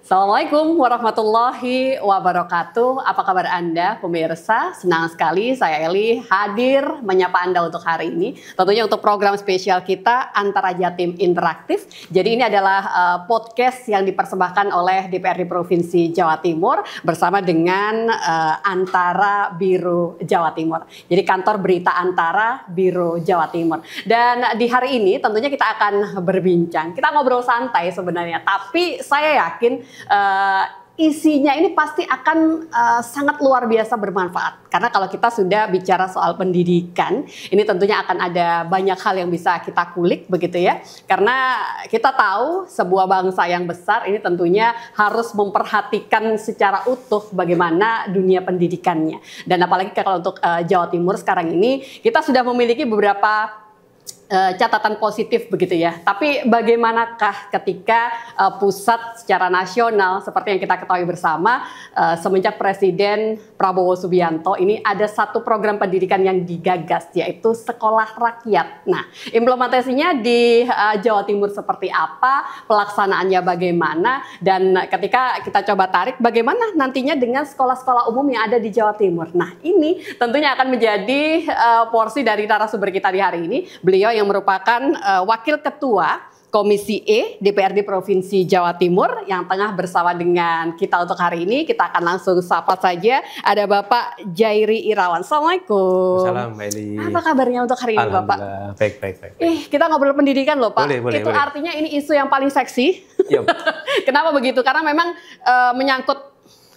Assalamualaikum warahmatullahi wabarakatuh. Apa kabar Anda pemirsa? Senang sekali saya Eli hadir menyapa Anda untuk hari ini. Tentunya untuk program spesial kita Antara Jatim Interaktif. Jadi ini adalah podcast yang dipersembahkan oleh DPRD Provinsi Jawa Timur bersama dengan Antara Biro Jawa Timur. Jadi kantor berita Antara Biro Jawa Timur. Dan di hari ini tentunya kita akan berbincang. Kita ngobrol santai sebenarnya, tapi saya yakin isinya ini pasti akan sangat luar biasa bermanfaat. Karena kalau kita sudah bicara soal pendidikan, ini tentunya akan ada banyak hal yang bisa kita kulik begitu ya. Karena kita tahu sebuah bangsa yang besar ini tentunya harus memperhatikan secara utuh bagaimana dunia pendidikannya. Dan apalagi kalau untuk Jawa Timur sekarang ini kita sudah memiliki beberapa catatan positif begitu ya. Tapi bagaimanakah ketika pusat secara nasional seperti yang kita ketahui bersama semenjak Presiden Prabowo Subianto ini ada satu program pendidikan yang digagas yaitu Sekolah Rakyat. Nah, implementasinya di Jawa Timur seperti apa, pelaksanaannya bagaimana, dan ketika kita coba tarik bagaimana nantinya dengan sekolah-sekolah umum yang ada di Jawa Timur. Nah, ini tentunya akan menjadi porsi dari narasumber kita di hari ini. Beliau yang merupakan Wakil Ketua Komisi E DPRD Provinsi Jawa Timur yang tengah bersama dengan kita untuk hari ini. Kita akan langsung sapa saja. Ada Bapak Jairi Irawan. Assalamualaikum. Assalamualaikum, Eli. Apa kabarnya untuk hari ini, Bapak? Baik. Kita ngobrol pendidikan loh, Pak. Boleh. Itu artinya ini isu yang paling seksi. Yep. Kenapa begitu? Karena memang menyangkut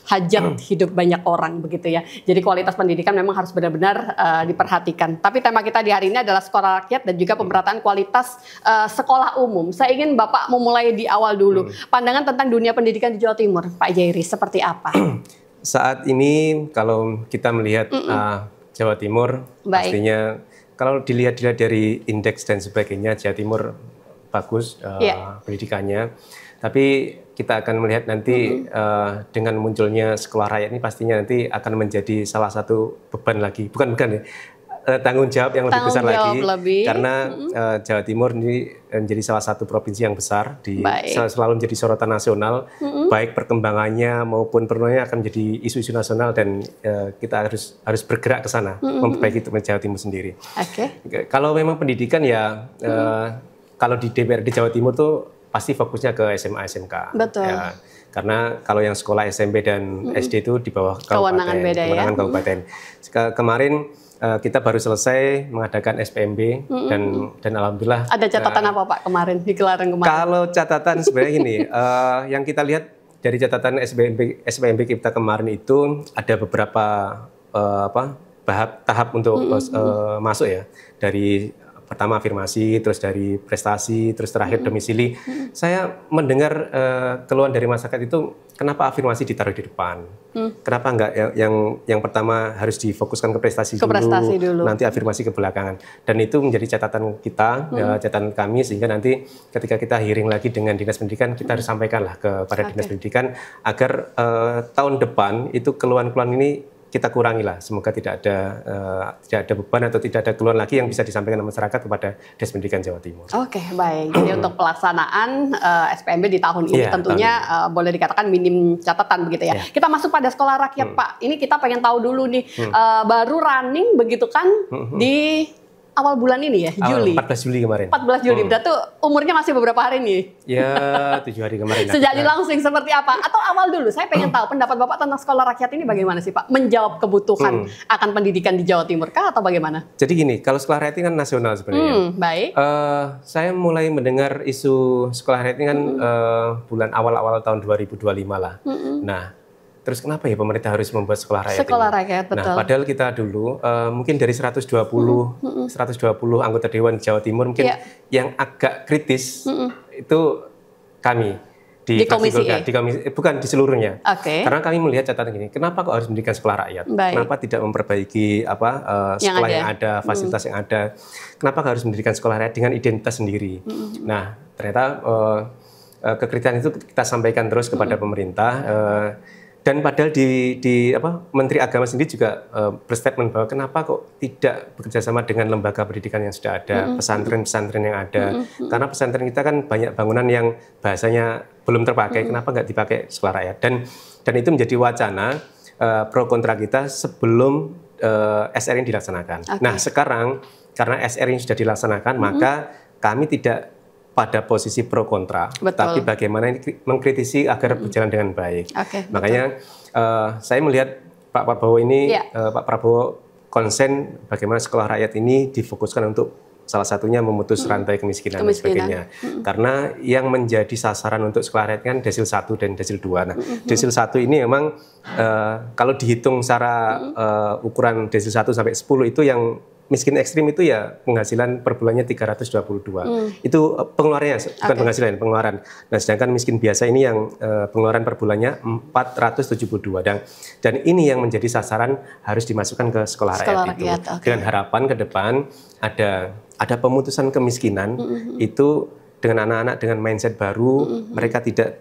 hajat hidup banyak orang begitu ya. Jadi kualitas pendidikan memang harus benar-benar diperhatikan. Tapi tema kita di hari ini adalah sekolah rakyat dan juga pemerataan kualitas sekolah umum. Saya ingin Bapak memulai di awal dulu. Pandangan tentang dunia pendidikan di Jawa Timur, Pak Jairi, seperti apa? Saat ini kalau kita melihat Jawa Timur, pastinya kalau dilihat dari indeks dan sebagainya, Jawa Timur bagus pendidikannya. Tapi kita akan melihat nanti dengan munculnya sekolah rakyat ini pastinya nanti akan menjadi salah satu beban lagi, bukan ya, tanggung jawab yang lebih besar lagi, karena Jawa Timur ini menjadi salah satu provinsi yang besar, selalu menjadi sorotan nasional, baik perkembangannya maupun penurunannya akan menjadi isu-isu nasional dan kita harus bergerak ke sana, memperbaiki Jawa Timur sendiri. Kalau memang pendidikan ya, kalau di DPRD Jawa Timur tuh pasti fokusnya ke SMA SMK. Betul. Ya, karena kalau yang sekolah SMP dan SD itu di bawah kewenangan kabupaten. Kemarin kita baru selesai mengadakan SPMB dan alhamdulillah. Ada catatan apa Pak kemarin di gelaran kemarin? Kalau catatan sebenarnya ini yang kita lihat dari catatan SPMB kita kemarin itu ada beberapa tahap untuk masuk ya, dari pertama afirmasi, terus dari prestasi, terus terakhir domisili. Saya mendengar keluhan dari masyarakat itu, kenapa afirmasi ditaruh di depan? Kenapa enggak yang pertama harus difokuskan ke prestasi dulu, nanti afirmasi ke belakangan. Dan itu menjadi catatan kita, catatan kami, sehingga nanti ketika kita hearing lagi dengan Dinas Pendidikan, kita harus sampaikanlah kepada Dinas Pendidikan agar tahun depan itu keluhan-keluhan ini kita kurangi lah, semoga tidak ada beban atau tidak ada keluhan lagi yang bisa disampaikan masyarakat kepada Dinas Pendidikan Jawa Timur. Oke, baik. Jadi untuk pelaksanaan SPMB di tahun ini tentunya boleh dikatakan minim catatan begitu ya. Kita masuk pada sekolah rakyat Pak. Ini kita pengen tahu dulu nih, baru running begitu kan di awal bulan ini ya, Juli. 14 Juli kemarin. 14 Juli, berarti umurnya masih beberapa hari nih? Ya, 7 hari kemarin. Sejak dilangsing seperti apa? Atau awal dulu, saya pengen tahu pendapat Bapak tentang sekolah rakyat ini bagaimana sih Pak? Menjawab kebutuhan akan pendidikan di Jawa Timur kah atau bagaimana? Jadi gini, kalau sekolah rakyat ini kan nasional sebenarnya. Baik. Saya mulai mendengar isu sekolah rakyat ini kan bulan awal-awal tahun 2025 lah. Nah, terus kenapa ya pemerintah harus membuat sekolah rakyat? Sekolah rakyat, betul. Nah, padahal kita dulu mungkin dari 120 anggota Dewan Jawa Timur mungkin yang agak kritis itu kami di Komisi E? Bukan di seluruhnya. Karena kami melihat catatan gini, kenapa kok harus mendirikan sekolah rakyat? Kenapa tidak memperbaiki sekolah yang ada, fasilitas yang ada? Kenapa harus mendirikan sekolah rakyat dengan identitas sendiri? Nah, ternyata kekritisan itu kita sampaikan terus kepada pemerintah. Dan padahal Menteri Agama sendiri juga berstatement bahwa kenapa kok tidak bekerjasama dengan lembaga pendidikan yang sudah ada, pesantren-pesantren yang ada. Karena pesantren kita kan banyak bangunan yang bahasanya belum terpakai, kenapa nggak dipakai sekolah rakyat? Dan itu menjadi wacana pro kontra kita sebelum SR ini dilaksanakan. Nah sekarang karena SR ini sudah dilaksanakan, maka kami tidak pada posisi pro kontra, tapi bagaimana mengkritisi agar berjalan dengan baik. Makanya saya melihat Pak Prabowo ini, Pak Prabowo konsen bagaimana sekolah rakyat ini difokuskan untuk salah satunya memutus rantai kemiskinan dan sebagainya. Karena yang menjadi sasaran untuk sekolah rakyat kan desil 1 dan desil 2. Nah, desil 1 ini memang kalau dihitung secara ukuran desil 1 sampai 10 itu yang miskin ekstrim itu ya penghasilan per bulannya 322. Itu pengeluarannya, bukan penghasilan, pengeluaran. Nah, sedangkan miskin biasa ini yang pengeluaran per bulannya 472. Dan ini yang menjadi sasaran harus dimasukkan ke sekolah rakyat itu. Dengan harapan ke depan ada pemutusan kemiskinan itu dengan anak-anak dengan mindset baru, mereka tidak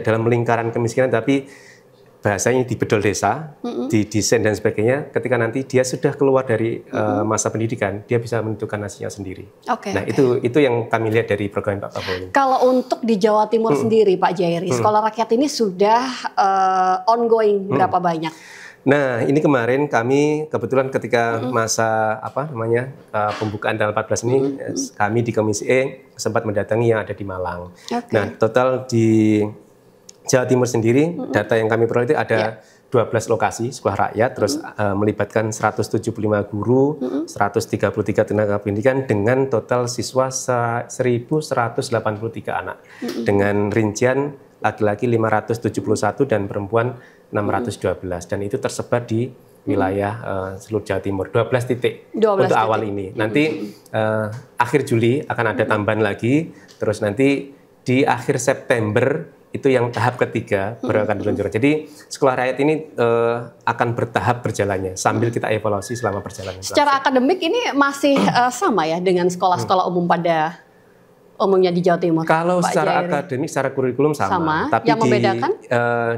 dalam lingkaran kemiskinan, tapi bahasanya di bedol desa, di desain dan sebagainya. Ketika nanti dia sudah keluar dari masa pendidikan, dia bisa menentukan nasibnya sendiri. Nah itu yang kami lihat dari program Pak Prabowo ini. Kalau untuk di Jawa Timur sendiri, Pak Jairi, sekolah rakyat ini sudah ongoing berapa banyak? Nah, ini kemarin kami kebetulan ketika masa pembukaan tanggal 14 ini, kami di Komisi E sempat mendatangi yang ada di Malang. Nah, total di Jawa Timur sendiri, data yang kami peroleh itu ada 12 lokasi sekolah rakyat, terus melibatkan 175 guru, 133 tenaga pendidikan dengan total siswa 1.183 anak. Dengan rincian laki-laki 571 dan perempuan 612, dan itu tersebar di wilayah seluruh Jawa Timur, 12 titik untuk awal ini. Nanti akhir Juli akan ada tambahan lagi, terus nanti di akhir September itu yang tahap ketiga baru akan diluncurkan. Jadi sekolah rakyat ini akan bertahap berjalannya sambil kita evaluasi selama perjalanan. Secara akademik ini masih sama ya dengan sekolah-sekolah umum pada umumnya di Jawa Timur? Kalau secara akademik, secara kurikulum sama. Tapi yang membedakan?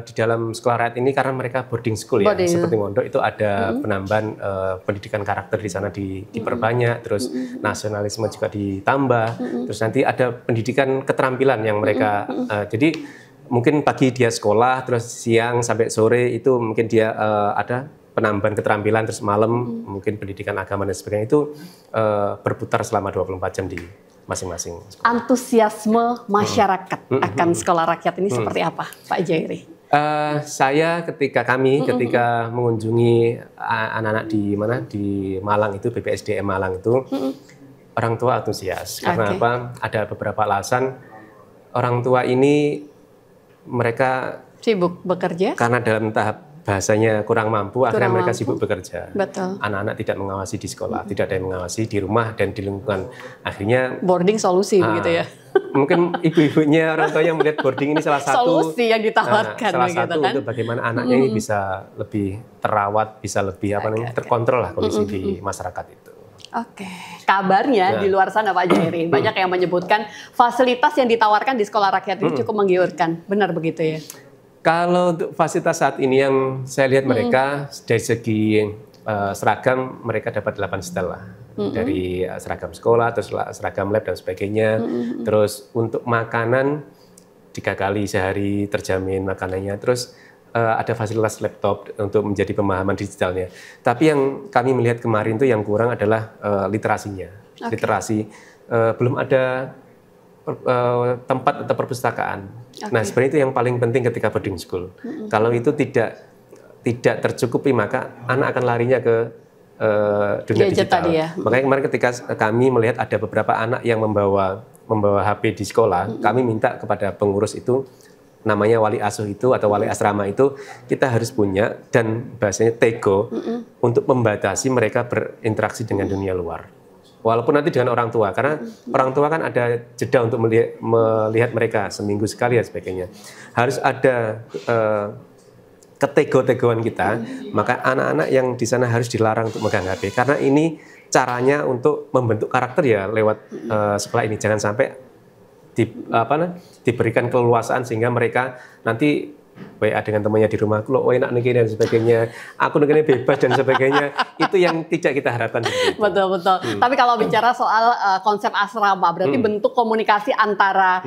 Di dalam sekolah rakyat ini karena mereka boarding school ya, seperti Mondok itu ada penambahan pendidikan karakter di sana diperbanyak, terus nasionalisme juga ditambah, terus nanti ada pendidikan keterampilan yang mereka, jadi mungkin pagi dia sekolah, terus siang sampai sore itu mungkin dia ada penambahan keterampilan, terus malam mungkin pendidikan agama dan sebagainya, itu berputar selama 24 jam di masing-masing. Antusiasme masyarakat akan sekolah rakyat ini seperti apa, Pak Jairi? Saya ketika mengunjungi anak-anak di Malang itu, BPSDM Malang itu, orang tua antusias. Karena apa? Ada beberapa alasan. Orang tua ini mereka sibuk bekerja karena dalam tahap bahasanya kurang mampu, akhirnya mereka sibuk bekerja. Betul. Anak-anak tidak mengawasi di sekolah, tidak ada yang mengawasi di rumah dan di lingkungan. Akhirnya boarding solusi begitu ya. Mungkin ibu-ibunya, orang tuanya melihat boarding ini salah satu solusi yang ditawarkan, salah satu kan? Untuk bagaimana anaknya ini bisa lebih terawat, bisa lebih terkontrol lah kondisi di masyarakat itu. Kabarnya di luar sana Pak Jairi banyak yang menyebutkan fasilitas yang ditawarkan di sekolah rakyat ini cukup menggiurkan. Benar begitu ya? Kalau untuk fasilitas saat ini yang saya lihat mereka dari segi seragam mereka dapat 8 setel lah. Dari seragam sekolah, terus seragam lab dan sebagainya. Terus untuk makanan 3 kali sehari terjamin makanannya. Terus ada fasilitas laptop untuk menjadi pemahaman digitalnya. Tapi yang kami melihat kemarin itu yang kurang adalah literasinya. Literasi belum ada tempat atau perpustakaan. Nah, sebenarnya itu yang paling penting ketika boarding school. Kalau itu tidak tercukupi, maka anak akan larinya ke dunia digital. Makanya kemarin ketika kami melihat ada beberapa anak yang membawa HP di sekolah, kami minta kepada pengurus itu, namanya wali asuh itu atau wali asrama itu, kita harus punya dan bahasanya tego untuk membatasi mereka berinteraksi dengan dunia luar. Walaupun nanti dengan orang tua, karena orang tua kan ada jeda untuk melihat mereka seminggu sekali dan sebagainya. Harus ada ketego-tegoan kita, maka anak-anak yang di sana harus dilarang untuk megang HP. Karena ini caranya untuk membentuk karakter ya lewat sekolah ini. Jangan sampai diberikan keleluasaan sehingga mereka nanti WA dengan temannya di rumah, lo enak nih dan sebagainya, aku negara bebas dan sebagainya, itu yang tidak kita harapkan. Betul. Tapi kalau bicara soal konsep asrama, berarti bentuk komunikasi antara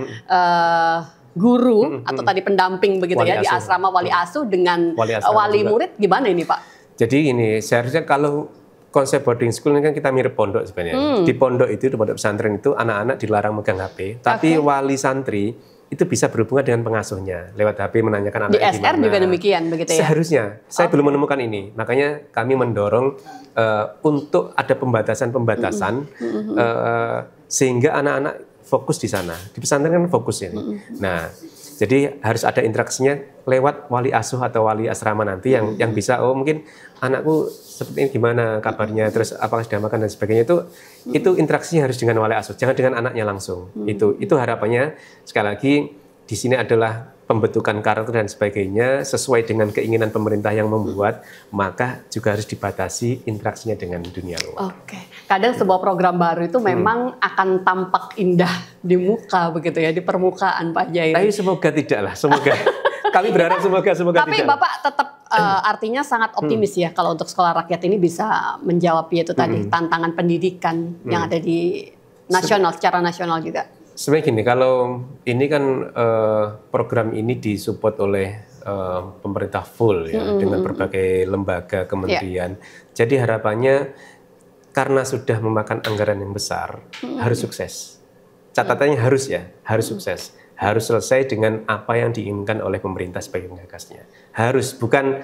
guru atau tadi pendamping begitu ya di asrama wali asuh dengan wali murid, gimana ini Pak? Jadi ini seharusnya kalau konsep boarding school ini kan kita mirip pondok sebenarnya. Di pondok itu, di pondok pesantren itu anak-anak dilarang megang HP, tapi wali santri itu bisa berhubungan dengan pengasuhnya lewat HP, menanyakan anaknya di SR juga demikian begitu ya. Seharusnya saya belum menemukan ini, makanya kami mendorong untuk ada pembatasan sehingga anak-anak fokus di sana. Di pesantren kan fokus ini. Nah, jadi harus ada interaksinya lewat wali asuh atau wali asrama nanti yang bisa, oh mungkin anakku seperti ini gimana kabarnya, terus apakah sudah makan dan sebagainya, itu interaksinya harus dengan wali asuh, jangan dengan anaknya langsung. Itu harapannya sekali lagi di sini adalah pembentukan karakter dan sebagainya sesuai dengan keinginan pemerintah yang membuat, maka juga harus dibatasi interaksinya dengan dunia luar. Oke. Kadang sebuah program baru itu memang akan tampak indah di muka begitu ya, di permukaan Pak Jairi. Tapi semoga tidak lah, semoga. Kami berharap semoga tapi tidak. Bapak tetap artinya sangat optimis ya kalau untuk sekolah rakyat ini bisa menjawab itu tadi tantangan pendidikan yang ada di nasional, secara nasional juga. Sebenarnya gini, kalau ini kan program ini disupport oleh pemerintah full ya, dengan berbagai lembaga kementerian. Jadi harapannya karena sudah memakan anggaran yang besar, harus sukses. Catatannya harus sukses. Harus selesai dengan apa yang diinginkan oleh pemerintah sebagai penggagasnya. Harus, bukan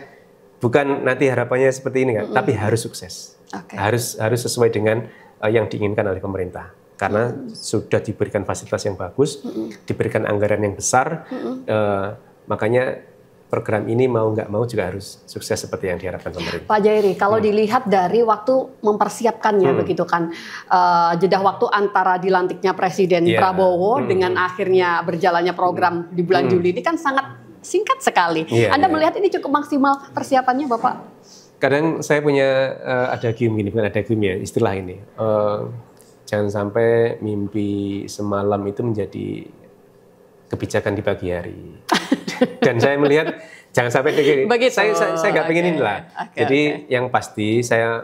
nanti harapannya seperti ini kan, tapi harus sukses. Harus sesuai dengan yang diinginkan oleh pemerintah. Karena sudah diberikan fasilitas yang bagus, diberikan anggaran yang besar, makanya program ini mau nggak mau juga harus sukses seperti yang diharapkan pemerintah. Pak Jairi, kalau dilihat dari waktu mempersiapkannya begitu kan, jeda waktu antara dilantiknya Presiden Prabowo dengan akhirnya berjalannya program di bulan Juli ini kan sangat singkat sekali. Anda melihat ini cukup maksimal persiapannya, Bapak? Kadang saya punya adagium gini, bukan adagium ya, istilah ini. Jangan sampai mimpi semalam itu menjadi kebijakan di pagi hari. Dan saya melihat jangan sampai begitu. Saya nggak pengen inilah. Jadi yang pasti saya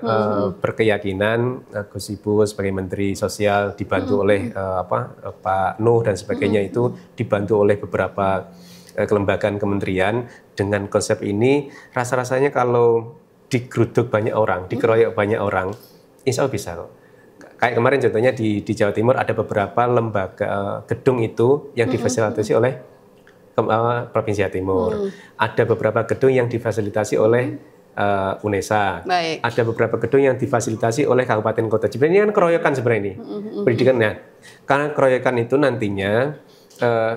berkeyakinan Gus Ibu sebagai Menteri Sosial dibantu oleh Pak Nuh dan sebagainya itu dibantu oleh beberapa kelembagaan kementerian dengan konsep ini. Rasa-rasanya kalau digeruduk banyak orang, dikeroyok banyak orang, insya Allah bisa kok. Kayak kemarin contohnya di Jawa Timur ada beberapa lembaga gedung itu yang difasilitasi oleh Provinsi Jawa Timur. Ada beberapa gedung yang difasilitasi oleh UNESA. Ada beberapa gedung yang difasilitasi oleh kabupaten kota. Sebenarnya ini kan keroyokan sebenarnya ini. Pendidikannya. Karena keroyokan itu nantinya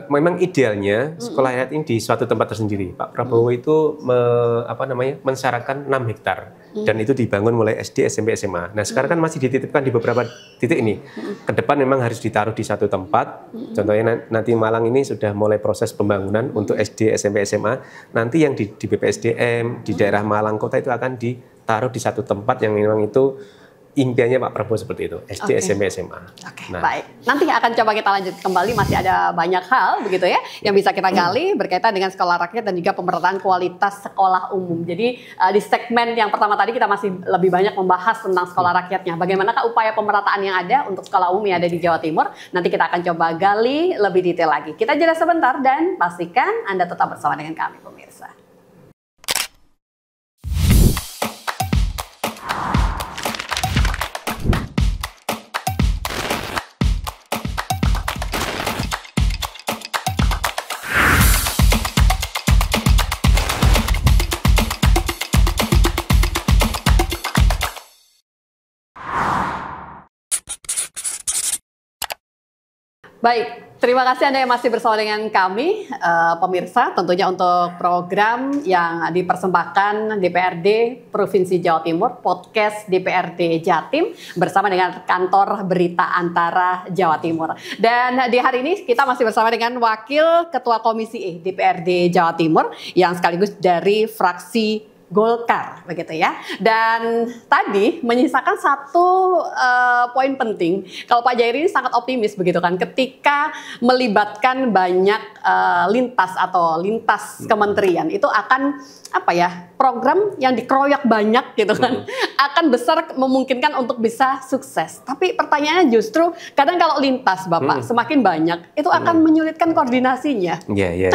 memang idealnya sekolah rakyat ini di suatu tempat tersendiri. Pak Prabowo itu mensyaratkan 6 hektar dan itu dibangun mulai SD, SMP, SMA. Nah sekarang kan masih dititipkan di beberapa titik ini. Ke depan memang harus ditaruh di satu tempat. Contohnya nanti Malang ini sudah mulai proses pembangunan untuk SD, SMP, SMA. Nanti yang di BPSDM di daerah Malang Kota itu akan ditaruh di satu tempat yang memang itu impiannya Pak Prabowo seperti itu, SD, SMP, SMA. Baik. Nanti akan coba kita lanjut kembali, masih ada banyak hal begitu ya yang bisa kita gali berkaitan dengan sekolah rakyat dan juga pemerataan kualitas sekolah umum. Jadi di segmen yang pertama tadi kita masih lebih banyak membahas tentang sekolah rakyatnya. Bagaimanakah upaya pemerataan yang ada untuk sekolah umum yang ada di Jawa Timur? Nanti kita akan coba gali lebih detail lagi. Kita jeda sebentar dan pastikan Anda tetap bersama dengan kami pemirsa. Baik, terima kasih Anda yang masih bersama dengan kami, pemirsa. Tentunya untuk program yang dipersembahkan DPRD Provinsi Jawa Timur, podcast DPRD Jatim bersama dengan kantor Berita Antara Jawa Timur. Dan di hari ini kita masih bersama dengan Wakil Ketua Komisi E DPRD Jawa Timur yang sekaligus dari fraksi Golkar, begitu ya. Dan tadi menyisakan satu poin penting. Kalau Pak Jairi ini sangat optimis begitu kan, ketika melibatkan banyak lintas kementerian, itu akan program yang dikeroyak banyak gitu kan, akan besar, memungkinkan untuk bisa sukses. Tapi pertanyaannya justru kadang kalau lintas Bapak semakin banyak, itu akan menyulitkan koordinasinya. Iya.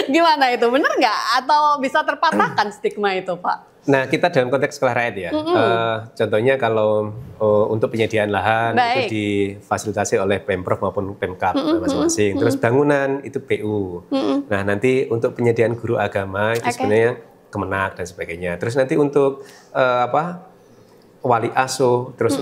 Gimana itu, benar nggak? Atau bisa terpatahkan stigma itu, Pak? Nah, kita dalam konteks sekolah rakyat ya. Contohnya kalau untuk penyediaan lahan itu difasilitasi oleh Pemprov maupun Pemkab masing-masing. Terus bangunan itu PU. Nah, nanti untuk penyediaan guru agama itu sebenarnya Kemenak dan sebagainya. Terus nanti untuk wali asuh, terus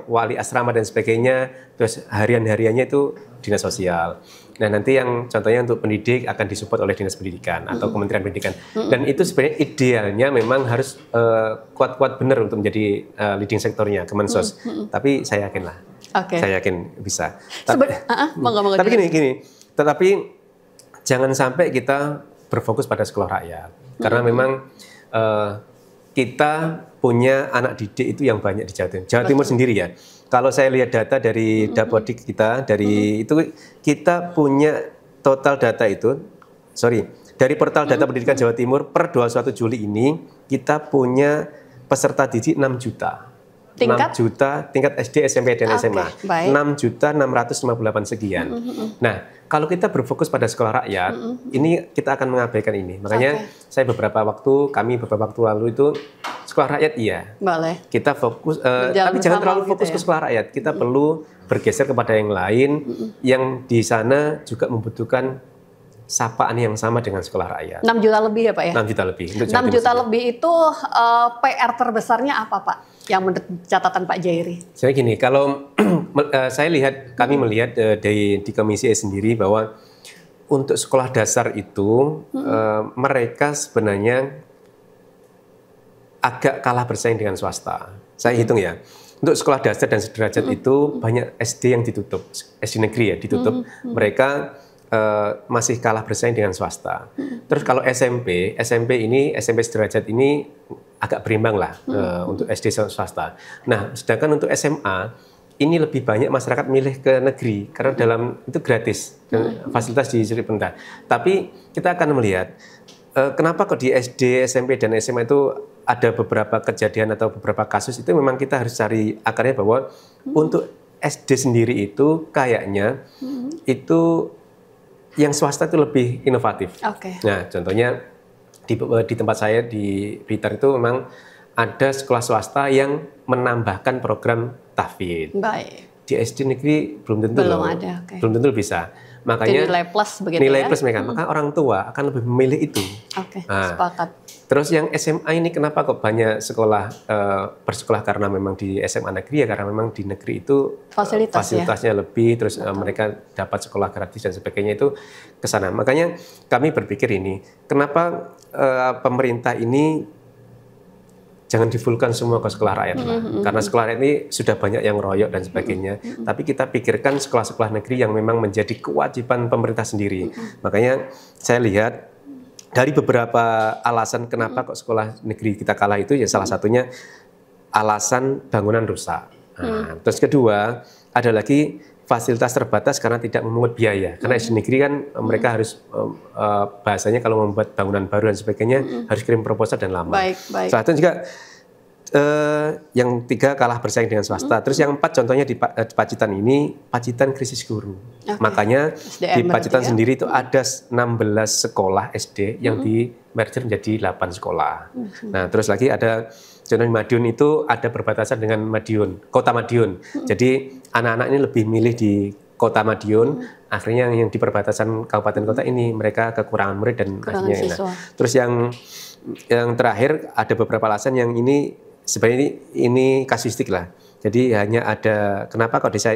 wali asrama dan sebagainya, terus harian-hariannya itu dinas sosial. Nah, nanti yang contohnya untuk pendidik akan disupport oleh dinas pendidikan atau Kementerian Pendidikan. Dan itu sebenarnya idealnya memang harus kuat-kuat benar untuk menjadi leading sektornya Kemensos. Tapi saya yakin lah, saya yakin bisa. Tapi gini, tetapi jangan sampai kita berfokus pada sekolah rakyat, karena memang kita punya anak didik itu yang banyak di Jawa Timur sendiri ya. Kalau saya lihat data dari Dapodik kita, itu kita punya total data itu, dari portal data pendidikan Jawa Timur per 21 Juli ini kita punya peserta didik 6 juta. Tingkat? 6 juta tingkat SD, SMP, dan SMA. 6.658 sekian. Nah, kalau kita berfokus pada sekolah rakyat, ini kita akan mengabaikan ini. Makanya kami beberapa waktu lalu itu sekolah rakyat boleh. Kita fokus, tapi jangan terlalu fokus ke sekolah rakyat. Kita perlu bergeser kepada yang lain, yang di sana juga membutuhkan sapaan yang sama dengan sekolah rakyat. 6 juta lebih ya Pak ya? 6 juta lebih. 6 juta lebih itu PR terbesarnya apa Pak? Yang menurut catatan Pak Jairi? Saya gini, kalau kami melihat di Komisi E sendiri bahwa untuk sekolah dasar itu mereka sebenarnya agak kalah bersaing dengan swasta. Saya hitung ya. Untuk sekolah dasar dan sederajat itu banyak SD yang ditutup, SD negeri ya ditutup. Mereka masih kalah bersaing dengan swasta. Terus kalau SMP sederajat ini agak berimbang lah untuk SD swasta. Nah, sedangkan untuk SMA ini lebih banyak masyarakat milih ke negeri karena itu gratis dan fasilitas di pemerintah. Tapi kita akan melihat kenapa kok di SD, SMP dan SMA itu ada beberapa kejadian atau beberapa kasus itu memang kita harus cari akarnya bahwa untuk SD sendiri itu kayaknya itu yang swasta itu lebih inovatif. Nah, contohnya di tempat saya di Blitar itu memang ada sekolah swasta yang menambahkan program tahfidz. Di SD negeri belum tentu belum tentu bisa. Makanya nilai plus begitu nilai plus mereka. Maka orang tua akan lebih memilih itu. Sepakat. Terus yang SMA ini kenapa kok banyak sekolah bersekolah karena memang di SMA negeri ya karena memang di negeri itu fasilitasnya lebih, terus mereka dapat sekolah gratis dan sebagainya itu ke sana. Makanya kami berpikir ini, kenapa pemerintah ini jangan difulkan semua ke sekolah rakyat lah. Karena sekolah rakyat ini sudah banyak yang royok dan sebagainya. Tapi kita pikirkan sekolah-sekolah negeri yang memang menjadi kewajiban pemerintah sendiri. Makanya saya lihat dari beberapa alasan kenapa kok sekolah negeri kita kalah itu ya salah satunya alasan bangunan rusak. Nah, terus kedua ada lagi fasilitas terbatas karena tidak memungut biaya. Karena SD negeri kan mereka harus bahasanya kalau membuat bangunan baru dan sebagainya harus kirim proposal dan lama. Salah satu juga yang tiga kalah bersaing dengan swasta. Terus yang empat contohnya di Pacitan ini, Pacitan krisis guru. Makanya SDM di Pacitan sendiri itu ada 16 sekolah SD yang di merger menjadi 8 sekolah. Nah, terus lagi ada contoh di Madiun itu ada berbatasan dengan Kota Madiun. Jadi anak-anak ini lebih milih di Kota Madiun. Akhirnya yang di perbatasan kabupaten kota ini mereka kekurangan murid dan akhirnya terus yang terakhir ada beberapa alasan yang ini sebenarnya ini kasuistik lah. Jadi hanya ada kenapa kok desa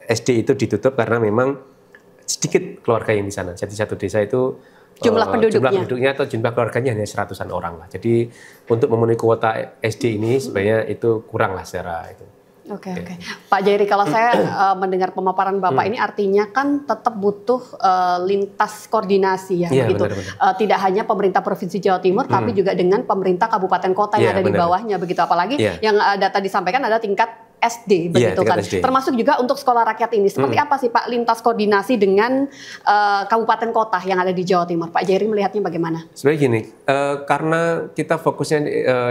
SD itu ditutup karena memang sedikit keluarga yang di sana. Jadi satu desa itu jumlah penduduknya atau jumlah keluarganya hanya 100-an orang lah. Jadi untuk memenuhi kuota SD ini sebenarnya itu kurang lah secara itu. Oke. Pak Jairi, kalau saya mendengar pemaparan Bapak ini artinya kan tetap butuh lintas koordinasi ya, begitu. Tidak hanya pemerintah Provinsi Jawa Timur, tapi juga dengan pemerintah kabupaten kota yang ada di bawahnya, begitu. Apalagi yang data disampaikan ada tingkat SD, begitu kan. SD. Termasuk juga untuk sekolah rakyat ini. Seperti apa sih Pak lintas koordinasi dengan kabupaten kota yang ada di Jawa Timur? Pak Jairi melihatnya bagaimana? Sebenarnya gini, karena kita fokusnya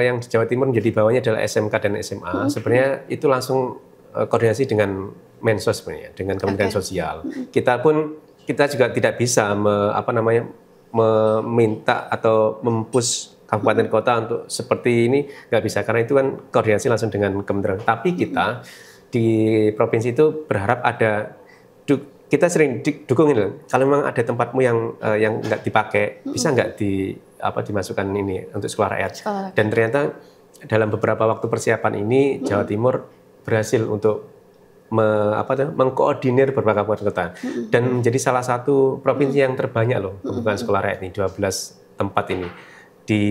yang di Jawa Timur menjadi bawahnya adalah SMK dan SMA, sebenarnya itu langsung koordinasi dengan Mensos sebenarnya, dengan Kementerian Sosial. Kita juga tidak bisa meminta atau mempush kabupaten kota untuk seperti ini, nggak bisa, karena itu kan koordinasi langsung dengan kementerian. Tapi kita di provinsi itu berharap kita sering dukungin, kalau memang ada tempatmu yang nggak dipakai, bisa nggak dimasukkan ini untuk sekolah rakyat. Dan ternyata dalam beberapa waktu persiapan ini Jawa Timur berhasil untuk mengkoordinir beberapa kabupaten kota dan menjadi salah satu provinsi yang terbanyak loh pembukaan sekolah rakyat ini, 12 tempat ini. Di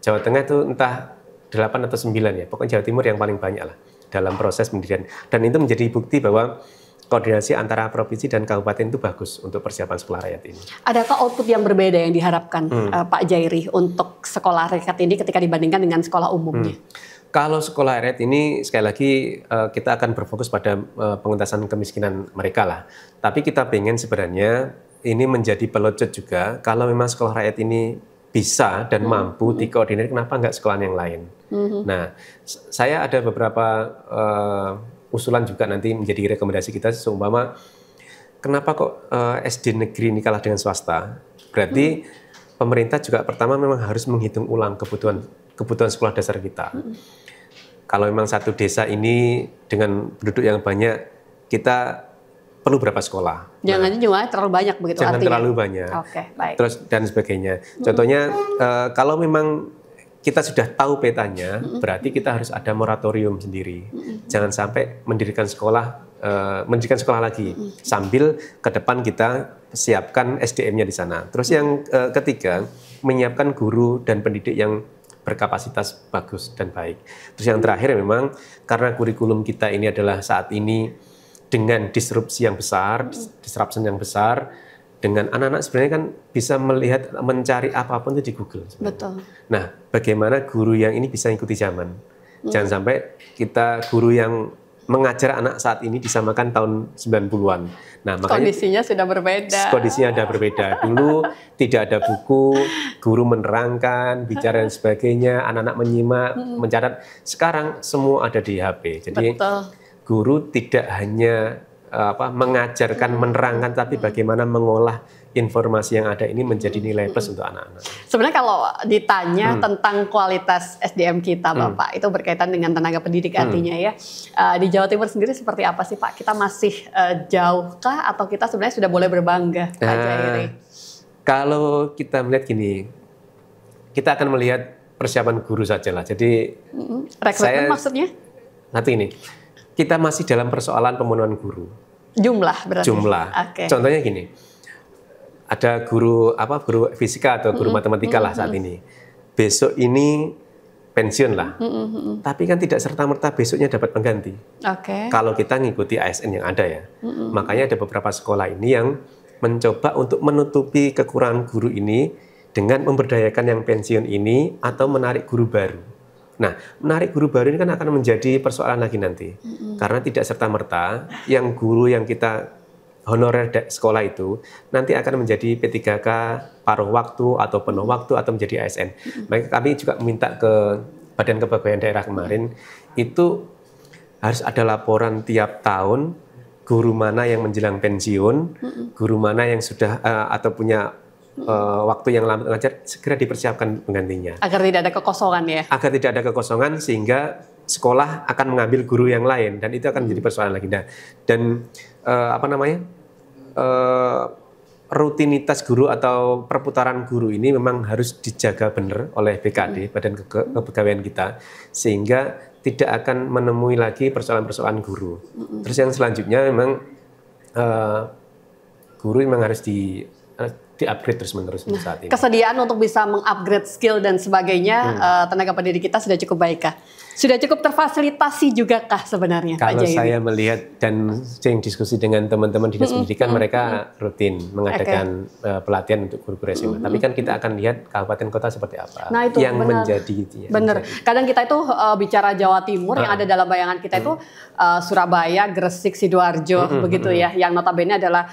Jawa Tengah itu entah 8 atau 9 ya, pokoknya Jawa Timur yang paling banyak lah dalam proses pendidikan. Dan itu menjadi bukti bahwa koordinasi antara provinsi dan kabupaten itu bagus untuk persiapan sekolah rakyat ini. Adakah output yang berbeda yang diharapkan Pak Jairi untuk sekolah rakyat ini ketika dibandingkan dengan sekolah umumnya? Kalau sekolah rakyat ini sekali lagi kita akan berfokus pada pengentasan kemiskinan mereka lah. Tapi kita pengen sebenarnya ini menjadi pelecut juga, kalau memang sekolah rakyat ini bisa dan mampu dikoordinir, kenapa nggak sekolah yang lain? Nah, saya ada beberapa usulan juga nanti menjadi rekomendasi kita, seumpama kenapa kok SD negeri ini kalah dengan swasta? Berarti pemerintah juga pertama memang harus menghitung ulang kebutuhan sekolah dasar kita. Kalau memang satu desa ini dengan penduduk yang banyak, kita perlu berapa sekolah? Jangan jumlahnya terlalu banyak begitu jangan artinya? Terlalu banyak. Oke, baik. Terus dan sebagainya. Contohnya kalau memang kita sudah tahu petanya, berarti kita harus ada moratorium sendiri. Jangan sampai mendirikan sekolah lagi, sambil ke depan kita siapkan SDM-nya di sana. Terus yang ketiga, menyiapkan guru dan pendidik yang berkapasitas bagus dan baik. Terus yang terakhir memang karena kurikulum kita ini adalah saat ini dengan disruption yang besar, dengan anak-anak sebenarnya kan bisa melihat, mencari apapun itu di Google. Sebenarnya. Betul. Nah, bagaimana guru yang ini bisa ikuti zaman? Jangan sampai kita guru yang mengajar anak saat ini disamakan tahun 90-an. Nah, makanya kondisinya sudah berbeda. Kondisinya sudah berbeda. Dulu tidak ada buku, guru menerangkan, bicara dan sebagainya, anak-anak menyimak, mencatat. Sekarang semua ada di HP. Jadi guru tidak hanya mengajarkan, menerangkan, tapi bagaimana mengolah informasi yang ada ini menjadi nilai plus untuk anak-anak. Sebenarnya kalau ditanya tentang kualitas SDM kita, Bapak, itu berkaitan dengan tenaga pendidik artinya ya. Di Jawa Timur sendiri seperti apa sih, Pak? Kita masih jauhkah atau kita sebenarnya sudah boleh berbangga, Pak Jairi? Kalau kita melihat gini, kita akan melihat persiapan guru saja lah. Jadi rekrutmen maksudnya? Nanti ini. Kita masih dalam persoalan pemenuhan guru. Jumlah berarti? Jumlah. Okay. Contohnya gini, ada guru fisika atau guru matematika lah saat ini. Besok ini pensiun lah. Tapi kan tidak serta-merta besoknya dapat pengganti. Okay. Kalau kita ngikuti ASN yang ada ya. Makanya ada beberapa sekolah ini yang mencoba untuk menutupi kekurangan guru ini dengan memberdayakan yang pensiun ini atau menarik guru baru. Nah, menarik guru baru ini kan akan menjadi persoalan lagi nanti. Karena tidak serta-merta yang guru yang kita honorer sekolah itu nanti akan menjadi P3K paruh waktu atau penuh waktu atau menjadi ASN. Maka kami juga minta ke Badan Kepegawaian Daerah kemarin, itu harus ada laporan tiap tahun guru mana yang menjelang pensiun, guru mana yang sudah atau punya waktu yang lama mengajar, segera dipersiapkan penggantinya. Agar tidak ada kekosongan ya? Agar tidak ada kekosongan, sehingga sekolah akan mengambil guru yang lain, dan itu akan menjadi persoalan lagi. Nah, dan rutinitas guru atau perputaran guru ini memang harus dijaga benar oleh BKD, Badan Kepegawaian kita, sehingga tidak akan menemui lagi persoalan-persoalan guru. Terus yang selanjutnya memang guru memang harus di-upgrade terus-menerus saat ini. Kesediaan untuk bisa meng-upgrade skill dan sebagainya tenaga pendidik kita sudah cukup baik kah? Sudah cukup terfasilitasi juga kah sebenarnya, Kalau Pak Jairi? saya melihat dan sering diskusi dengan teman-teman dinas pendidikan, mereka rutin mengadakan pelatihan untuk guru-guru SMA. Tapi kan kita akan lihat kabupaten kota seperti apa nah, itu yang menjadi. Benar. Kadang kita itu bicara Jawa Timur yang ada dalam bayangan kita itu Surabaya, Gresik, Sidoarjo, begitu ya. Yang notabene adalah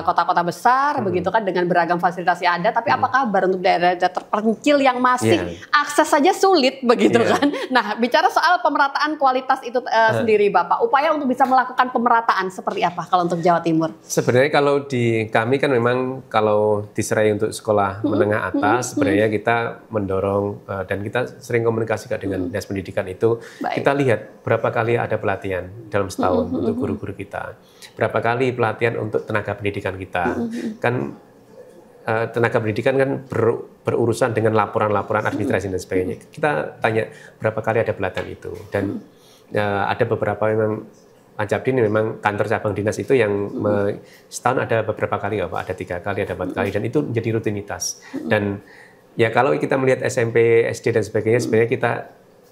kota-kota besar, begitu kan dengan beragam fasilitas yang ada. Tapi apa kabar untuk daerah-daerah terpencil yang masih akses saja sulit, begitu kan? Nah, bicara soal pemerataan kualitas itu sendiri, Bapak, upaya untuk bisa melakukan pemerataan seperti apa kalau untuk Jawa Timur? Sebenarnya kalau di kami kan memang kalau diserai untuk sekolah menengah atas, sebenarnya kita mendorong dan kita sering komunikasi dengan dinas pendidikan itu. Kita lihat berapa kali ada pelatihan dalam setahun untuk guru-guru kita, berapa kali pelatihan untuk tenaga pendidikan kita. Kan tenaga pendidikan kan berurusan dengan laporan-laporan administrasi dan sebagainya. Kita tanya berapa kali ada pelatihan itu, dan ada beberapa memang Pancapdin memang kantor cabang dinas itu yang setahun ada beberapa kali, ada 3 kali, ada 4 kali, dan itu menjadi rutinitas. Dan ya kalau kita melihat SMP, SD dan sebagainya, sebenarnya kita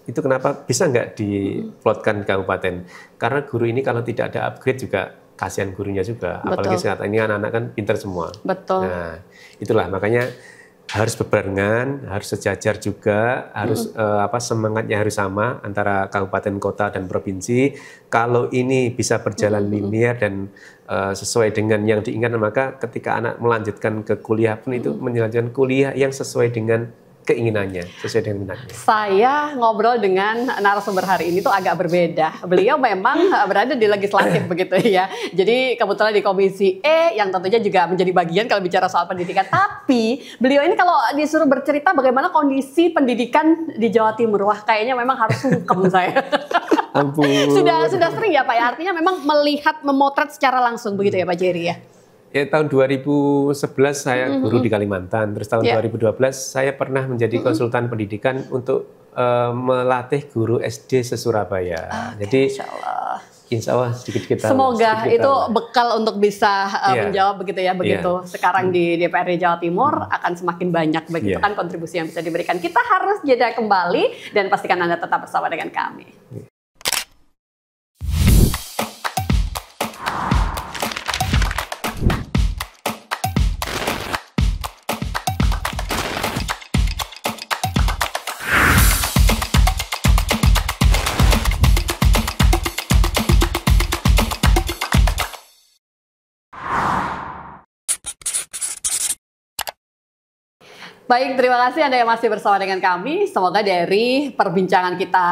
itu kenapa bisa nggak diplotkan di kabupaten? Karena guru ini kalau tidak ada upgrade juga kasihan gurunya juga. Betul. Apalagi saat ini anak-anak kan pintar semua. Betul. Nah, itulah makanya harus berbarengan, harus sejajar juga, harus semangatnya harus sama antara kabupaten, kota, dan provinsi. Kalau ini bisa berjalan linear dan sesuai dengan yang diinginkan, maka ketika anak melanjutkan ke kuliah pun itu melanjutkan kuliah yang sesuai dengan keinginannya, sesuai dengan minatnya. Saya ngobrol dengan narasumber hari ini tuh agak berbeda. Beliau memang berada di legislatif begitu ya. Jadi kebetulan di Komisi E yang tentunya juga menjadi bagian kalau bicara soal pendidikan. Tapi beliau ini kalau disuruh bercerita bagaimana kondisi pendidikan di Jawa Timur, wah kayaknya memang harus sungkem saya. Ampun. Sudah sering ya Pak ya. Artinya memang melihat, memotret secara langsung begitu ya Pak Jairi ya. Ya, tahun 2011 saya guru di Kalimantan, terus tahun 2012 saya pernah menjadi konsultan pendidikan untuk melatih guru SD se-Surabaya. Jadi insya Allah sedikit-sedikit. Semoga itu bekal untuk bisa menjawab begitu ya, begitu. Sekarang di DPRD Jawa Timur akan semakin banyak begitu kan kontribusi yang bisa diberikan. Kita harus jeda kembali dan pastikan Anda tetap bersama dengan kami. Baik, terima kasih Anda yang masih bersama dengan kami. Semoga dari perbincangan kita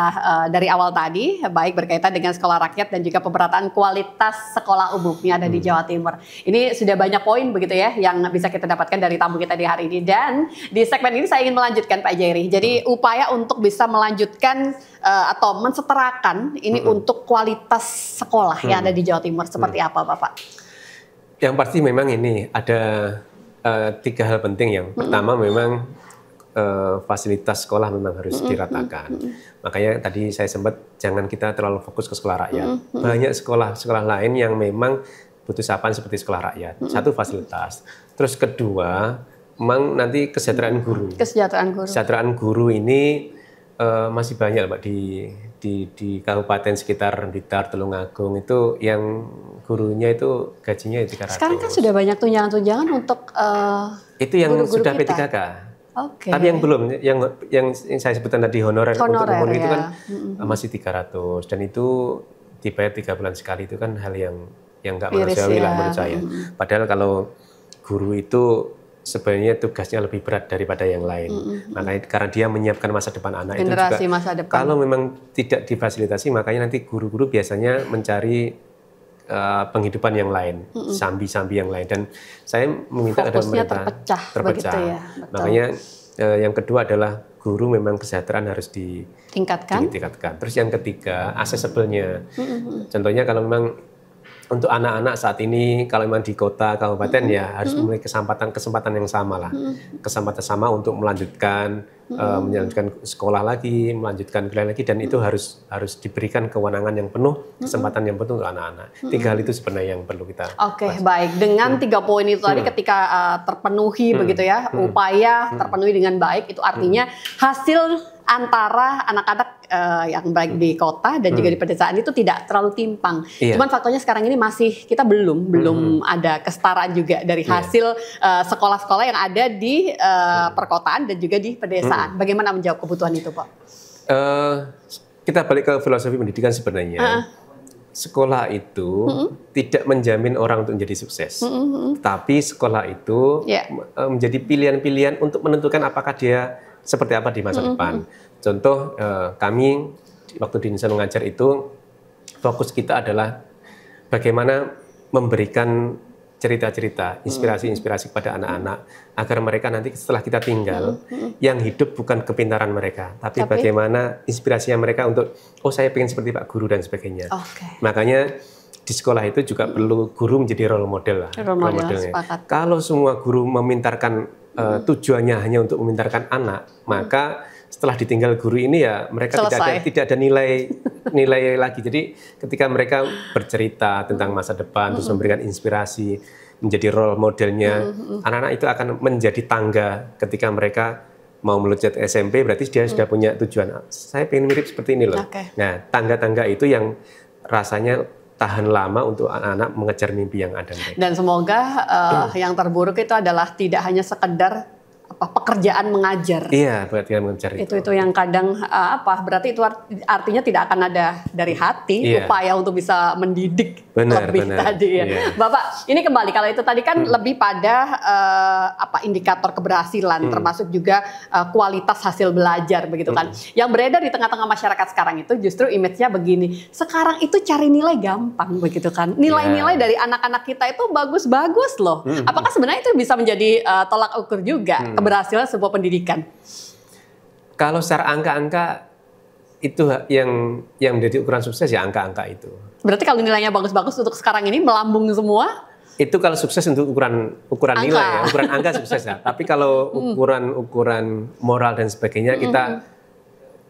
dari awal tadi, baik berkaitan dengan sekolah rakyat dan juga pemerataan kualitas sekolah umum yang ada di Jawa Timur. Ini sudah banyak poin begitu ya yang bisa kita dapatkan dari tamu kita di hari ini. Dan di segmen ini saya ingin melanjutkan Pak Jairi. Jadi upaya untuk bisa melanjutkan atau mensetarakan ini untuk kualitas sekolah yang ada di Jawa Timur seperti apa Bapak? Yang pasti memang ini ada 3 hal penting. Yang pertama memang fasilitas sekolah memang harus diratakan. Makanya tadi saya sempat jangan kita terlalu fokus ke sekolah rakyat. Banyak sekolah lain yang memang butuh sapaan seperti sekolah rakyat. Satu, fasilitas. Terus kedua, memang nanti kesejahteraan guru. Kesejahteraan guru ini masih banyak Pak di kabupaten sekitar Blitar, Tulungagung itu yang gurunya itu gajinya 300. Sekarang kan sudah banyak tunjangan-tunjangan untuk itu yang guru-guru sudah kita. P3K. Tapi yang belum, yang saya sebutkan tadi honorer untuk umum itu kan masih 300 dan itu dibayar 3 bulan sekali. Itu kan hal yang nggak manusiawi lah menurut saya. Padahal kalau guru itu sebenarnya tugasnya lebih berat daripada yang lain. Makanya karena dia menyiapkan masa depan anak generasi itu juga. Masa depan. Kalau memang tidak difasilitasi, makanya nanti guru-guru biasanya mencari penghidupan yang lain, sambi-sambi yang lain. Dan saya meminta ada pemerintah terpecah. Ya, makanya yang kedua adalah guru memang kesejahteraan harus ditingkatkan. Terus yang ketiga, accessible-nya. Contohnya kalau memang untuk anak-anak saat ini kalau memang di kota kabupaten ya harus memiliki kesempatan yang sama lah, kesempatan sama untuk melanjutkan sekolah lagi, melanjutkan kuliah lagi, dan itu harus diberikan kewenangan yang penuh, kesempatan yang penuh untuk anak-anak. 3 hal itu sebenarnya yang perlu kita. Oke, baik. Dengan 3 poin itu tadi ketika terpenuhi begitu ya, upaya terpenuhi dengan baik, itu artinya hasil antara anak-anak yang baik di kota dan juga di pedesaan itu tidak terlalu timpang. Cuman faktanya sekarang ini masih kita belum ada kesetaraan juga dari hasil sekolah-sekolah yang ada di perkotaan dan juga di pedesaan. Bagaimana menjawab kebutuhan itu, Pak? Kita balik ke filosofi pendidikan sebenarnya. Sekolah itu tidak menjamin orang untuk menjadi sukses, tapi sekolah itu menjadi pilihan-pilihan untuk menentukan apakah dia seperti apa di masa depan. Contoh, kami waktu di Indonesia Mengajar itu fokus kita adalah bagaimana memberikan cerita-cerita, inspirasi-inspirasi kepada anak-anak agar mereka nanti setelah kita tinggal yang hidup bukan kepintaran mereka, tapi bagaimana inspirasinya mereka untuk saya pengen seperti Pak Guru dan sebagainya. Makanya di sekolah itu juga perlu guru menjadi role model lah. Role modelnya. Kalau semua guru memintarkan tujuannya hanya untuk memintarkan anak, maka setelah ditinggal guru ini ya mereka tidak ada nilai lagi. Jadi ketika mereka bercerita tentang masa depan, terus memberikan inspirasi, menjadi role modelnya, anak-anak itu akan menjadi tangga ketika mereka mau meluncur SMP, berarti dia sudah punya tujuan. Saya pengen mirip seperti ini loh. Nah, tangga-tangga itu yang rasanya tahan lama untuk anak-anak mengejar mimpi yang ada mereka. Dan semoga yang terburuk itu adalah tidak hanya sekedar pekerjaan mengajar. Iya, pekerjaan mengajar itu yang kadang berarti itu artinya tidak akan ada dari hati upaya untuk bisa mendidik lebih tadi ya. Bapak, ini kembali kalau itu tadi kan lebih pada indikator keberhasilan termasuk juga kualitas hasil belajar begitu kan. Yang beredar di tengah-tengah masyarakat sekarang itu justru image-nya begini. Sekarang itu cari nilai gampang begitu kan. Nilai-nilai dari anak-anak kita itu bagus-bagus loh. Apakah sebenarnya itu bisa menjadi tolak ukur juga keberhasilan sebuah pendidikan? Kalau secara angka-angka itu yang menjadi ukuran sukses ya angka-angka itu. Berarti kalau nilainya bagus-bagus untuk sekarang ini melambung semua? Itu kalau sukses untuk ukuran nilai ya, ukuran angka sukses ya. Tapi kalau ukuran moral dan sebagainya kita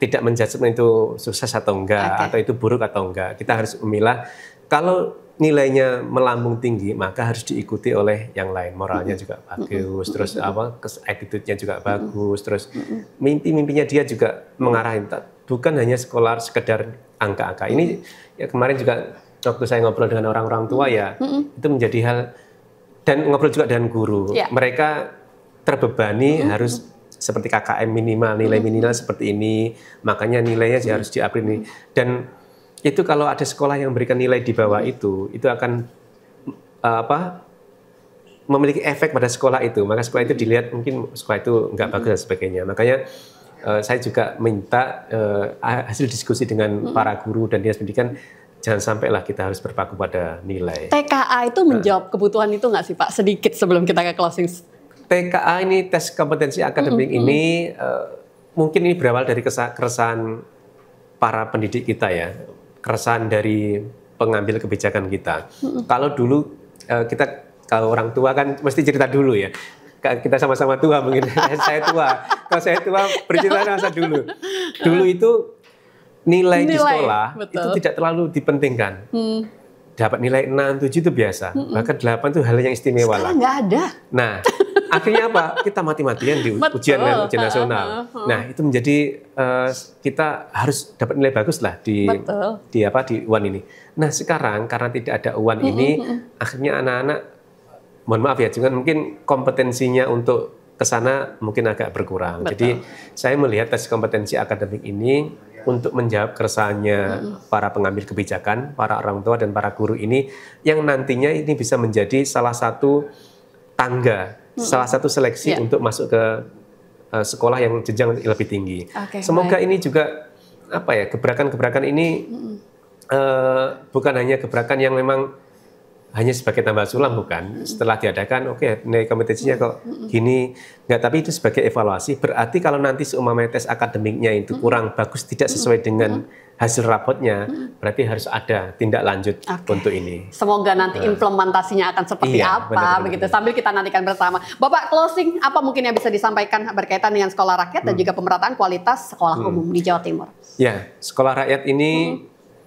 tidak menjudgment itu sukses atau enggak, atau itu buruk atau enggak. Kita harus memilah. Kalau nilainya melambung tinggi, maka harus diikuti oleh yang lain. Moralnya juga bagus, terus attitude-nya juga bagus, terus mimpi-mimpinya dia juga mengarahin. Bukan hanya sekolah sekedar angka-angka. Ini ya kemarin juga waktu saya ngobrol dengan orang-orang tua ya, itu menjadi hal, dan ngobrol juga dengan guru. Mereka terbebani harus seperti KKM minimal, nilai minimal seperti ini, makanya nilainya harus di-upgrade ini. Dan itu kalau ada sekolah yang memberikan nilai di bawah itu akan memiliki efek pada sekolah itu. Maka sekolah itu dilihat mungkin sekolah itu nggak bagus dan sebagainya. Makanya saya juga minta hasil diskusi dengan para guru dan dinas pendidikan, jangan sampailah kita harus berpaku pada nilai. TKA itu menjawab kebutuhan itu nggak sih Pak? Sedikit sebelum kita ke closing. TKA ini, tes kompetensi akademik ini mungkin ini berawal dari keresahan para pendidik kita ya. Keresahan dari pengambil kebijakan kita. Kalau dulu kalau orang tua kan mesti cerita dulu ya. Kita sama-sama tua mungkin. Saya tua. Kalau saya tua bercerita masa dulu. Dulu itu nilai di sekolah itu tidak terlalu dipentingkan. Dapat nilai 6, 7 itu biasa. Bahkan 8 itu hal yang istimewa. Sekarang nggak ada. Nah, akhirnya apa? Kita mati-matian di ujian nasional. Nah, itu menjadi kita harus dapat nilai bagus lah di UAN ini. Nah, sekarang karena tidak ada UAN ini, akhirnya anak-anak, mohon maaf ya, juga mungkin kompetensinya untuk ke sana mungkin agak berkurang. Jadi, saya melihat tes kompetensi akademik ini untuk menjawab keresahannya para pengambil kebijakan, para orang tua dan para guru ini, yang nantinya ini bisa menjadi salah satu tangga, salah satu seleksi untuk masuk ke sekolah yang jenjang lebih tinggi. Semoga ini juga gebrakan-gebrakan ini bukan hanya gebrakan yang memang hanya sebagai tambal sulam, bukan. Setelah diadakan, oke, nilai kompetensinya kok gini, enggak, tapi itu sebagai evaluasi. Berarti kalau nanti seumpamanya tes akademiknya itu kurang bagus, tidak sesuai dengan hasil rapotnya, berarti harus ada tindak lanjut untuk ini. Semoga nanti implementasinya akan seperti apa, benar, begitu. Sambil kita nantikan bersama. Bapak, closing apa mungkin yang bisa disampaikan berkaitan dengan sekolah rakyat dan juga pemerataan kualitas sekolah umum di Jawa Timur? Ya, sekolah rakyat ini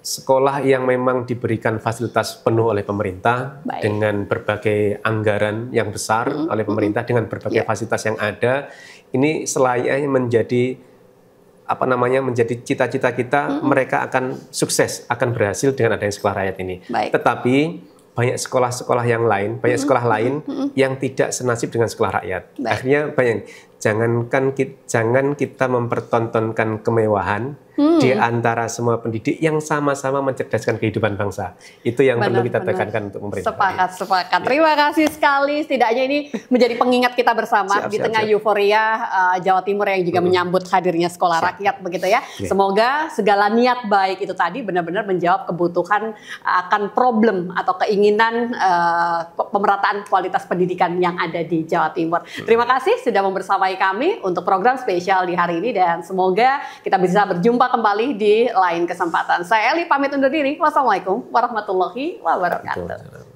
sekolah yang memang diberikan fasilitas penuh oleh pemerintah dengan berbagai anggaran yang besar oleh pemerintah, dengan berbagai fasilitas yang ada. Ini selayaknya menjadi menjadi cita-cita kita, mereka akan sukses, akan berhasil dengan adanya sekolah rakyat ini. Tetapi banyak sekolah-sekolah yang lain, banyak sekolah lain yang tidak senasib dengan sekolah rakyat. Akhirnya jangan kita mempertontonkan kemewahan di antara semua pendidik yang sama-sama mencerdaskan kehidupan bangsa. Itu yang perlu kita tekankan untuk pemerintah. Sepakat. Terima kasih sekali. Setidaknya ini menjadi pengingat kita bersama di tengah euforia Jawa Timur yang juga menyambut hadirnya sekolah rakyat, begitu ya. Semoga segala niat baik itu tadi benar-benar menjawab kebutuhan akan problem atau keinginan pemerataan kualitas pendidikan yang ada di Jawa Timur. Terima kasih sudah membersamai kami untuk program spesial di hari ini, dan semoga kita bisa berjumpa kembali di lain kesempatan. Saya Eli pamit undur diri. Wassalamualaikum warahmatullahi wabarakatuh.